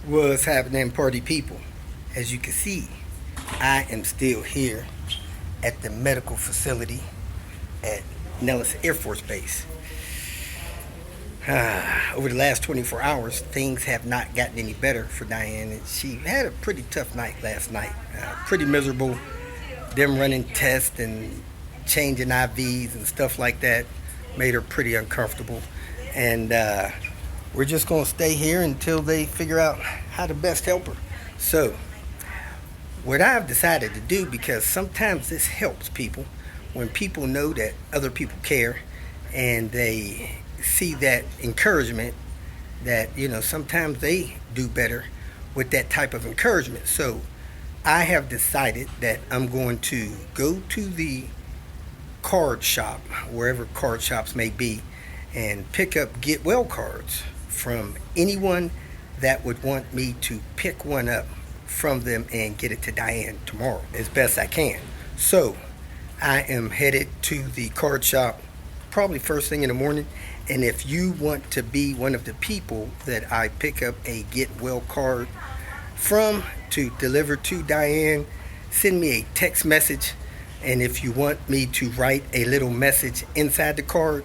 What's happening, party people? As you can see, I am still here at the medical facility at Nellis Air Force Base. Over the last 24 hours, things have not gotten any better for Diane. And she had a pretty tough night last night. Pretty miserable. Them running tests and changing IVs and stuff like that made her pretty uncomfortable. And we're just going to stay here until they figure out how to best help her. So, what I've decided to do, because sometimes this helps people, when people know that other people care and they see that encouragement, that, you know, sometimes they do better with that type of encouragement. So, I have decided that I'm going to go to the card shop, wherever card shops may be, and pick up get well cards from anyone that would want me to pick one up from them and get it to Diane tomorrow as best I can. So I am headed to the card shop probably first thing in the morning, and if you want to be one of the people that I pick up a get well card from to deliver to Diane, send me a text message. And if you want me to write a little message inside the card,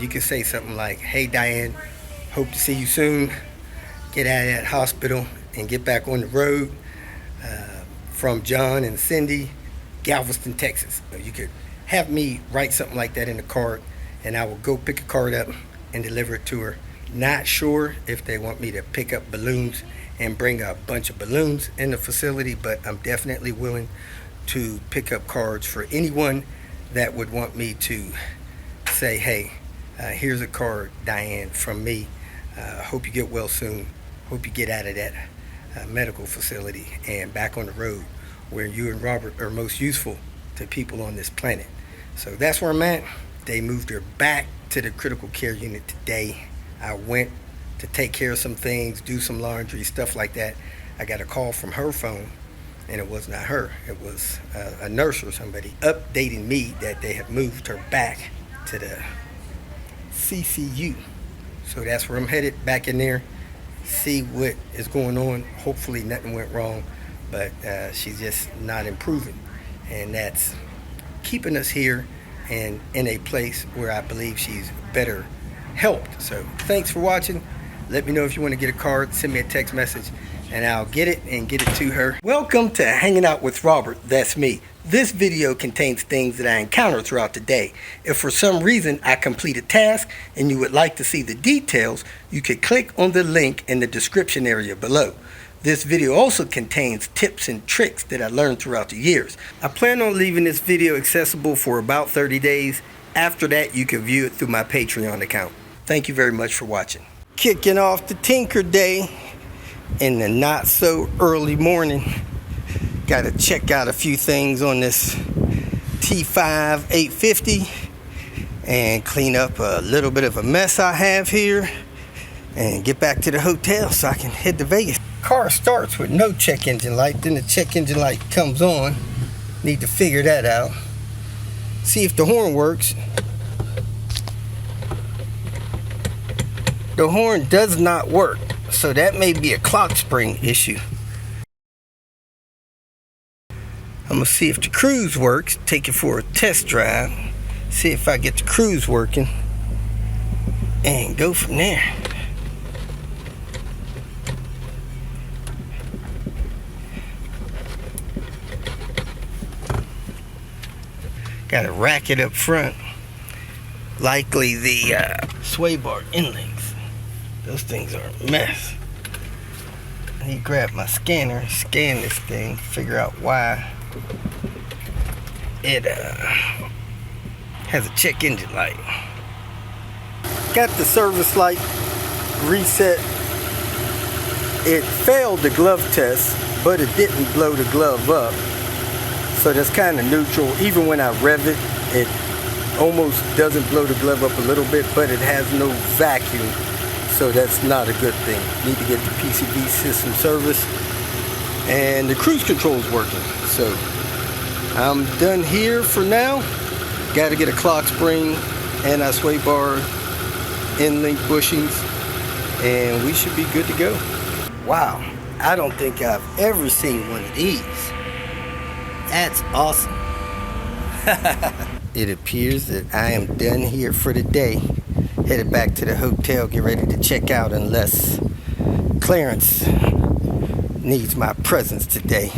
you can say something like, "Hey Diane, hope to see you soon. Get out of that hospital and get back on the road. From John and Cindy, Galveston, Texas." You could have me write something like that in the card, and I will go pick a card up and deliver it to her. Not sure if they want me to pick up balloons and bring a bunch of balloons in the facility, but I'm definitely willing to pick up cards for anyone that would want me to say, "Hey, here's a card, Diane, from me. Hope you get well soon. Hope you get out of that medical facility and back on the road where you and Robert are most useful to people on this planet." So that's where I'm at. They moved her back to the critical care unit today. I went to take care of some things, do some laundry, stuff like that. I got a call from her phone, and it was not her. It was a nurse or somebody updating me that they have moved her back to the CCU. So that's where I'm headed, back in there, see what is going on. Hopefully nothing went wrong, but she's just not improving. And that's keeping us here and in a place where I believe she's better helped. So thanks for watching. Let me know if you want to get a card. Send me a text message and I'll get it and get it to her. Welcome to Hanging Out with Robert. That's me. This video contains things that I encountered throughout the day. If for some reason I complete a task and you would like to see the details, you could click on the link in the description area below. This video also contains tips and tricks that I learned throughout the years. I plan on leaving this video accessible for about 30 days. After that, you can view it through my Patreon account. Thank you very much for watching. Kicking off the Tinker Day in the not so early morning. Got to check out a few things on this T5 850 and clean up a little bit of a mess I have here and get back to the hotel so I can head to Vegas. Car starts with no check engine light, then the check engine light comes on. Need to figure that out. See if the horn works. The horn does not work, so that may be a clock spring issue. I'm gonna see if the cruise works, take it for a test drive, see if I get the cruise working, and go from there. Got a racket up front, likely the sway bar end links. Those things are a mess. I need to grab my scanner, scan this thing, figure out why it has a check engine light. Got the service light reset. It failed the glove test, but it didn't blow the glove up. So that's kind of neutral. Even when I rev it, it almost doesn't blow the glove up a little bit, but it has no vacuum. So that's not a good thing. Need to get the PCB system service. And the cruise control is working. So I'm done here for now. Got to get a clock spring and a sway bar end link bushings, and we should be good to go. Wow, I don't think I've ever seen one of these. That's awesome. It appears that I am done here for the day. Headed back to the hotel, get ready to check out unless Clarence needs my presence today.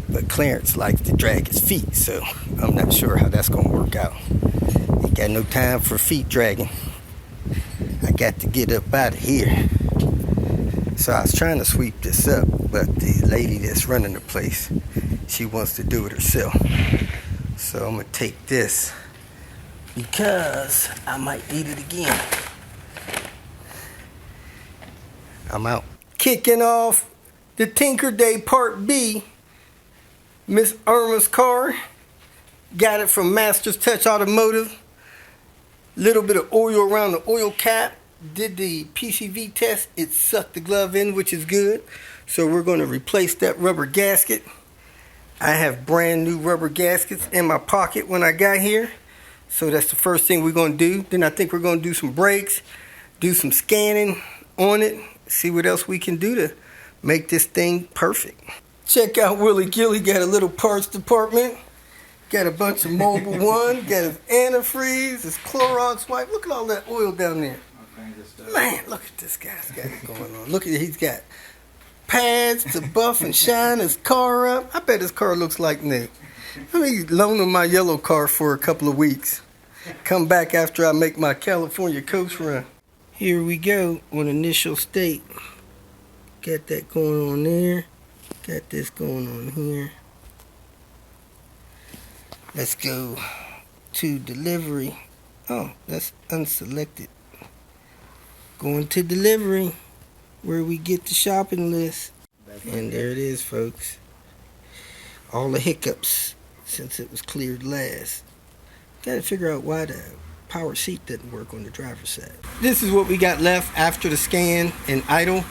But Clarence likes to drag his feet, so I'm not sure how that's going to work out. He got no time for feet dragging. I got to get up out of here. So I was trying to sweep this up, but the lady that's running the place, she wants to do it herself. So I'm going to take this because I might need it again. I'm out. Kicking off the Tinker Day Part B. Miss Irma's car. Got it from Master's Touch Automotive. Little bit of oil around the oil cap. Did the PCV test. It sucked the glove in, which is good. So we're going to replace that rubber gasket. I have brand new rubber gaskets in my pocket when I got here. So that's the first thing we're going to do. Then I think we're going to do some brakes, do some scanning on it, see what else we can do to make this thing perfect. Check out Willie Gilly, got a little parts department. Got a bunch of Mobile One, got his antifreeze, his Clorox wipe. Look at all that oil down there. Man, look at this guy's got it going on. Look at it, he's got pads to buff and shine his car up. I bet his car looks like new. Let me loan him my yellow car for a couple of weeks. Come back after I make my California coast run. Here we go on initial state. Got that going on there. Got this going on here. Let's go to delivery. Oh, that's unselected. Going to delivery, where we get the shopping list. And there it is, folks. All the hiccups since it was cleared last. Got to figure out why the power seat doesn't work on the driver's side. This is what we got left after the scan and idle.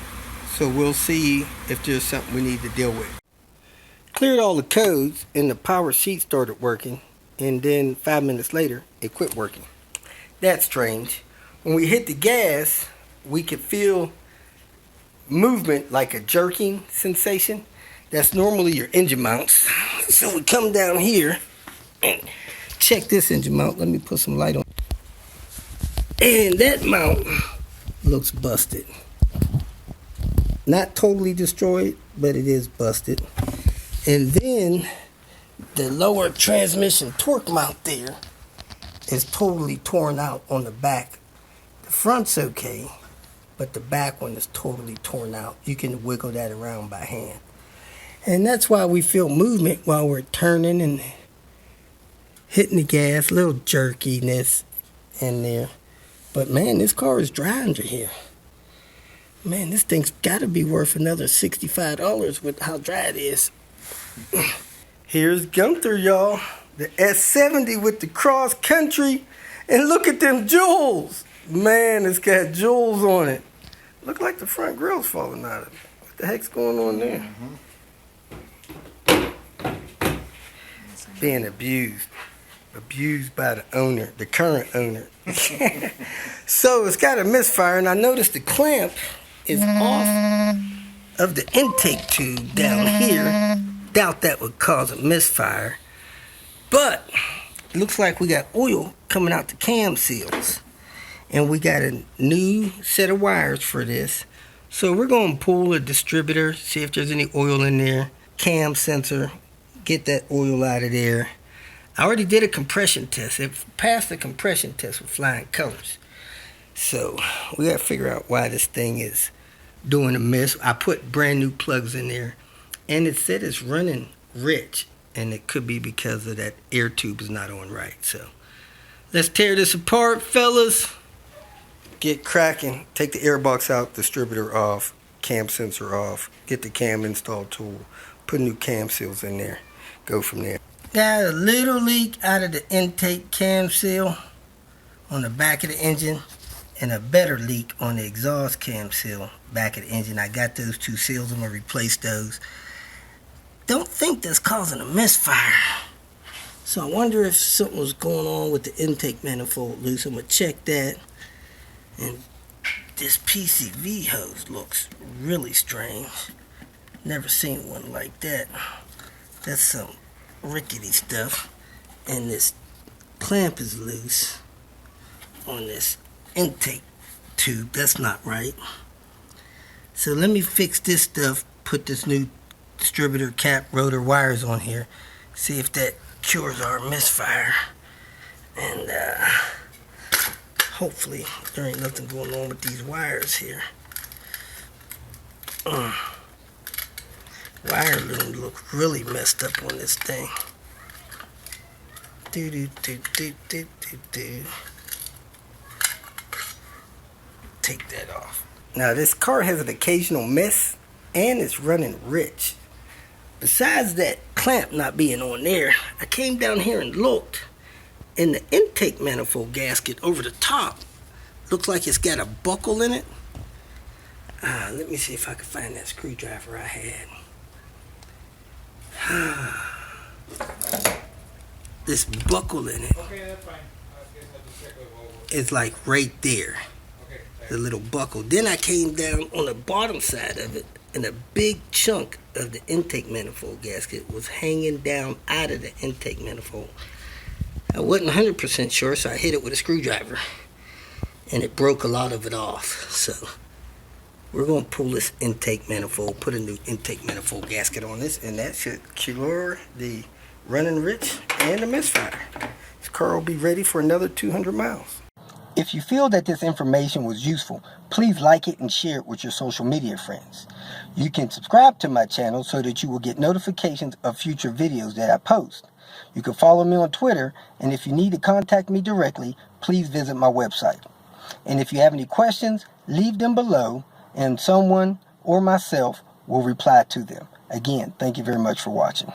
So we'll see if there's something we need to deal with. Cleared all the codes and the power seat started working. And then 5 minutes later, it quit working. That's strange. When we hit the gas, we could feel movement like a jerking sensation. That's normally your engine mounts. So we come down here and check this engine mount. Let me put some light on. And that mount looks busted. Not totally destroyed, but it is busted. And then the lower transmission torque mount there is totally torn out on the back. The front's okay, but the back one is totally torn out. You can wiggle that around by hand. And that's why we feel movement while we're turning and hitting the gas. A little jerkiness in there. But man, this car is dry under here. Man, this thing's got to be worth another $65 with how dry it is. Here's Gunther, y'all. The S70 with the cross country. And look at them jewels. Man, it's got jewels on it. Look like the front grill's falling out of it. What the heck's going on there? Being abused. Abused by the owner, the current owner. So it's got a misfire, and I noticed the clamp is off of the intake tube down here. Doubt that would cause a misfire. But it looks like we got oil coming out the cam seals. And we got a new set of wires for this. So we're going to pull a distributor, see if there's any oil in there. Cam sensor, get that oil out of there. I already did a compression test. It passed the compression test with flying colors. So we got to figure out why this thing is doing a miss. I put brand new plugs in there. And it said it's running rich. And it could be because of that air tube is not on right. So let's tear this apart, fellas. Get cracking. Take the airbox out, distributor off, cam sensor off. Get the cam install tool. Put new cam seals in there. Go from there. Got a little leak out of the intake cam seal on the back of the engine. And a better leak on the exhaust cam seal back of the engine. I got those two seals. I'm going to replace those. Don't think that's causing a misfire. So I wonder if something was going on with the intake manifold loose. I'm going to check that. And This PCV hose looks really strange. Never seen one like that. That's some rickety stuff. And this clamp is loose on this intake tube. That's not right. So let me fix this stuff, put this new distributor cap rotor wires on here, see if that cures our misfire. And hopefully there ain't nothing going on with these wires here. Wire loom looks really messed up on this thing. Take that off. Now this car has an occasional mess and it's running rich. Besides that clamp not being on there, I came down here and looked, and the intake manifold gasket over the top looks like it's got a buckle in it. Let me see if I can find that screwdriver I had. This buckle in it. Okay, that's fine. I guess I'll just check with Volvo. It's like right there. Okay, The little buckle. Then I came down on the bottom side of it, and a big chunk of the intake manifold gasket was hanging down out of the intake manifold. I wasn't 100% sure, so I hit it with a screwdriver, and it broke a lot of it off. So we're going to pull this intake manifold, put a new intake manifold gasket on this, and that should cure the running rich and the misfire. This car will be ready for another 200 miles. If you feel that this information was useful, please like it and share it with your social media friends. You can subscribe to my channel so that you will get notifications of future videos that I post. You can follow me on Twitter, and if you need to contact me directly, please visit my website. And if you have any questions, leave them below, and someone or myself will reply to them. Again, thank you very much for watching.